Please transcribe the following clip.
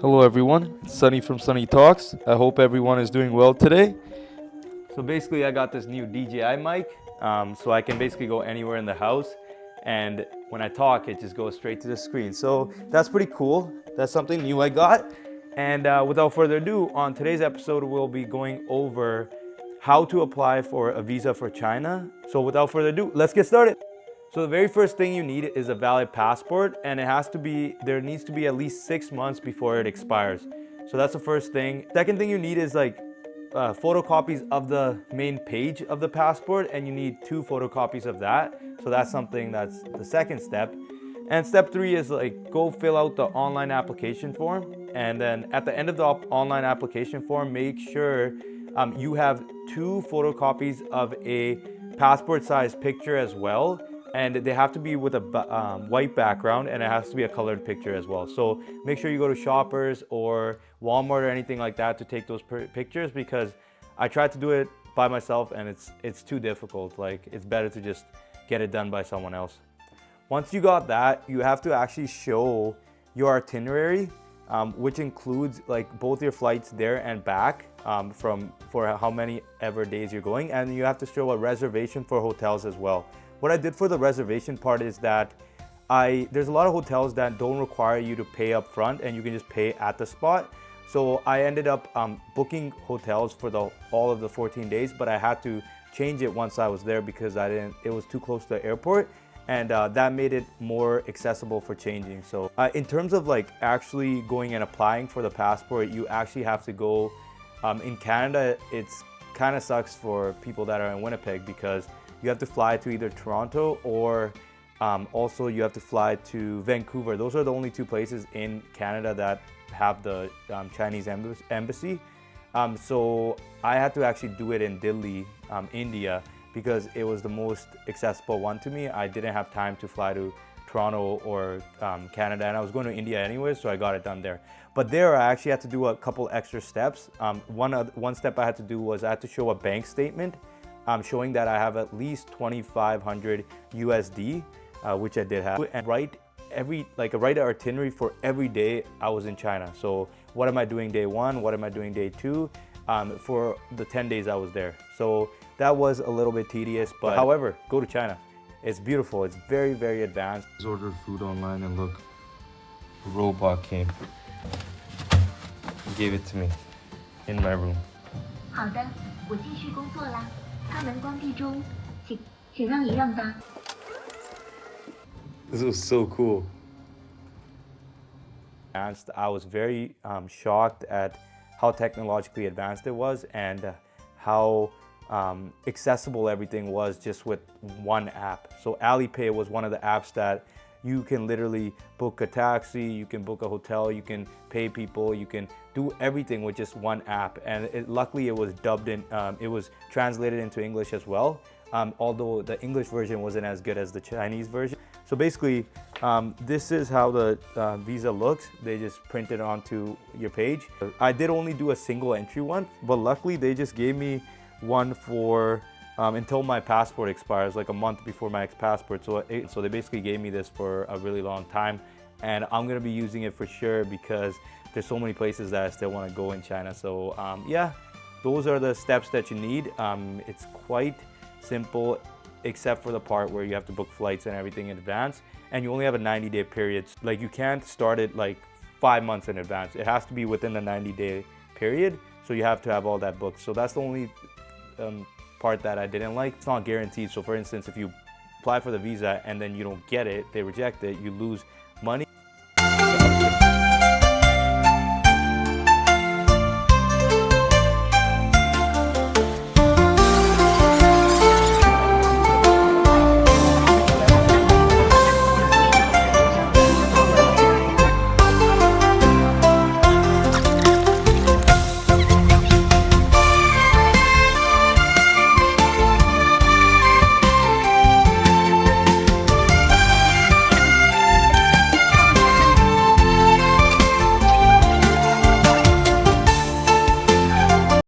Hello everyone, it's Sunny from Sunetalks. I hope everyone is doing well today. So basically I got this new DJI mic, so I can basically go anywhere in the house, and when I talk it just goes straight to the screen. So that's pretty cool. That's something new I got. And without further ado, on today's episode we'll be going over how to apply for a visa for China. So without further ado, let's get started. So the very first thing you need is a valid passport, and there needs to be at least 6 months before it expires. So that's the first thing. Second thing you need is photocopies of the main page of the passport, and you need 2 photocopies of that. So that's the second step. And step 3 is go fill out the online application form, and then at the end of the online application form, make sure you have 2 photocopies of a passport size picture as well, and they have to be with a white background, and it has to be a colored picture as well. So make sure you go to Shoppers or Walmart or anything like that to take those pictures, because I tried to do it by myself and it's too difficult. It's better to just get it done by someone else. Once you got that, you have to actually show your itinerary, which includes both your flights there and back, for how many ever days you're going, and you have to show a reservation for hotels as well. What I did for the reservation part is that there's a lot of hotels that don't require you to pay up front, and you can just pay at the spot. So I ended up booking hotels for all of the 14 days, but I had to change it once I was there because it was too close to the airport, and that made it more accessible for changing. So in terms of actually going and applying for the passport, you actually have to go in Canada. It's kind of sucks for people that are in Winnipeg because you have to fly to either Toronto or also you have to fly to Vancouver. Those are the only 2 places in Canada that have the Chinese embassy. So I had to actually do it in Delhi, India, because it was the most accessible one to me. I didn't have time to fly to Toronto or Canada, and I was going to India anyway, so I got it done there. But there I actually had to do a couple extra steps. One step I had to do was I had to show a bank statement showing that I have at least 2,500 USD, which I did have, and write an itinerary for every day I was in China. So what am I doing day 1? What am I doing day 2? For the 10 days I was there. So that was a little bit tedious, but however, go to China. It's beautiful. It's very, very advanced. I ordered food online, and look, a robot came and gave it to me in my room. 好的，我继续工作啦。他们关闭中，请让一让吧。This was so cool. I was very shocked at how technologically advanced it was, and how accessible everything was just with one app. So Alipay was one of the apps that you can literally book a taxi, you can book a hotel, you can pay people, you can do everything with just one app. And luckily it was dubbed in, it was translated into English as well, although the English version wasn't as good as the Chinese version. So basically, this is how the visa looks. They just print it onto your page. I did only do a single entry one, but luckily they just gave me one for until my passport expires, like a month before my passport. So they basically gave me this for a really long time, and I'm gonna be using it for sure because there's so many places that I still want to go in China. So yeah, those are the steps that you need. It's quite simple, except for the part where you have to book flights and everything in advance, and you only have a 90-day period. You can't start it 5 months in advance. It has to be within the 90-day period, so you have to have all that booked. So that's the only part that I didn't like. It's not guaranteed. So for instance, if you apply for the visa and then you don't get it, they reject it, you lose money.